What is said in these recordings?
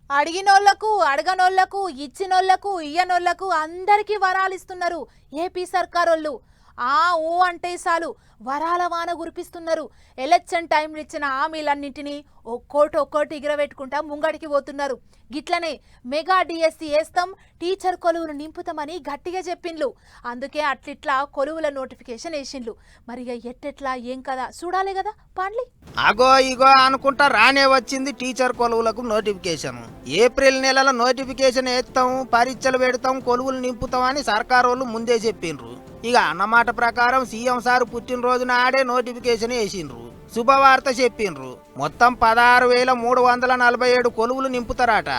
అడిగినోళ్లకు అడగనోళ్లకు ఇచ్చినోళ్లకు ఇయ్యనోళ్లకు అందరికీ వరాలు ఇస్తున్నారు ఏపీ సర్కారోళ్ళు. ఊ అంటే చాలు వరాల వాన కురిపిస్తున్నారు. ఎలక్షన్ టైంలో ఇచ్చిన హామీలన్నింటినీ ఒక్కోటి ఎగరబెట్టుకుంటా ముంగడికి పోతున్నారు. గిట్లనే మెగా డిఎస్సి వేస్తాం, టీచర్ కొలువులు నింపుతామని గట్టిగా చెప్పిండ్లు. అందుకే అట్లిట్లా కొలువుల నోటిఫికేషన్ వేసిండ్లు. మరి ఎట్టెట్లా ఏం కదా చూడాలి కదా పాండ్లి. అగో ఇగో అనుకుంటా రానే వచ్చింది టీచర్ కొలువులకు నోటిఫికేషన్. ఏప్రిల్ నెలలో నోటిఫికేషన్ వేస్తాం, పరీక్షలు పెడతాం, కొలువులు నింపుతాం అని సర్కారు వాళ్ళు ముందే చెప్పిండ్రు. ఇక అన్నమాట ప్రకారం సీఎం సార్ పుట్టినరోజు నాడే నోటిఫికేషన్ వేసిండ్రు. శుభవార్త చెప్పిండ్రు. మొత్తం 16,347 కొలువులు నింపుతారట.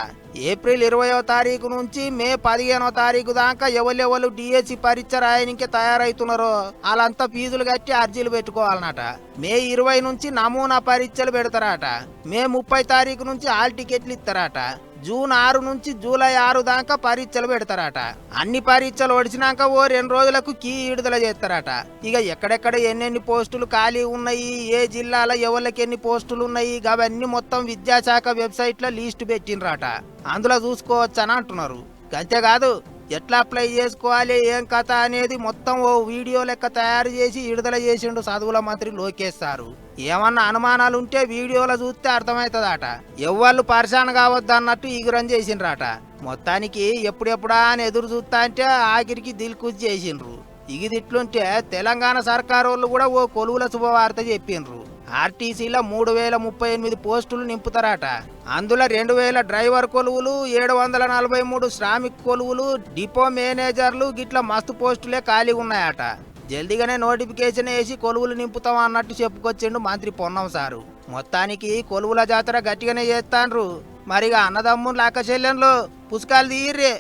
ఏప్రిల్ 20వ తారీఖు నుంచి మే 15వ తారీఖు దాకా ఎవరెవరు డిఎస్సి పరీక్ష రాయనికే తయారైతున్నారో వాళ్ళంతా ఫీజులు కట్టి అర్జీలు పెట్టుకోవాలన్నట. మే 20 నుంచి నమూనా పరీక్షలు పెడతారట. మే 30 తారీఖు నుంచి హాల్ టికెట్లు ఇస్తారట. జూన్ 6 నుంచి జూలై 6 దాకా పరీక్షలు పెడతారట. అన్ని పరీక్షలు ఒడిచినాక ఓ 2 రోజులకు కీ విడుదల చేస్తారట. ఇక ఎక్కడెక్కడ ఎన్నెన్ని పోస్టులు ఖాళీ ఉన్నాయి, ఏ జిల్లాలో ఎవరికి ఎన్ని పోస్టులు ఉన్నాయి, అవన్నీ మొత్తం విద్యాశాఖ వెబ్సైట్ లో లిస్ట్ పెట్టినరాట. అందులో చూసుకోవచ్చు అని అంటున్నారు. అంతేకాదు ఎట్లా అప్లై చేసుకోవాలి ఏం కథ అనేది మొత్తం ఓ వీడియో లెక్క తయారు చేసి విడుదల చేసిండు చదువుల మంత్రి లోకేష్ సారు. ఏమన్నా అనుమానాలు ఉంటే వీడియోలో చూస్తే అర్థమవుతుందట. ఎవ్వళ్ళు పరిశాన్ కావద్దు అన్నట్టు ఈగురం చేసిండ్రట. మొత్తానికి ఎప్పుడెప్పుడా అని ఎదురు చూస్తా అంటే ఆఖరికి దిల్కుజ్ చేసిండ్రు. ఇగిదిట్లుంటే తెలంగాణ సర్కారు వాళ్ళు కూడా ఓ కొలువుల శుభవార్త చెప్పిండ్రు. ఆర్టీసీలో 3,038 పోస్టులు నింపుతారట. అందులో 2,000 డ్రైవర్ కొలువులు, 743 శ్రామిక్ కొలువులు, డిపో మేనేజర్లు గిట్ల మస్తు పోస్టులే ఖాళీ ఉన్నాయట. జల్దిగానే నోటిఫికేషన్ వేసి కొలువులు నింపుతాం అన్నట్టు చెప్పుకొచ్చిండు మంత్రి పొన్నం సారు. మొత్తానికి కొలువుల జాతర గట్టిగానే చేస్తాండ్రు. మరిగా అన్నదమ్ములు అక్క చెల్లెన్లు పుస్తకాలు తీర్రే.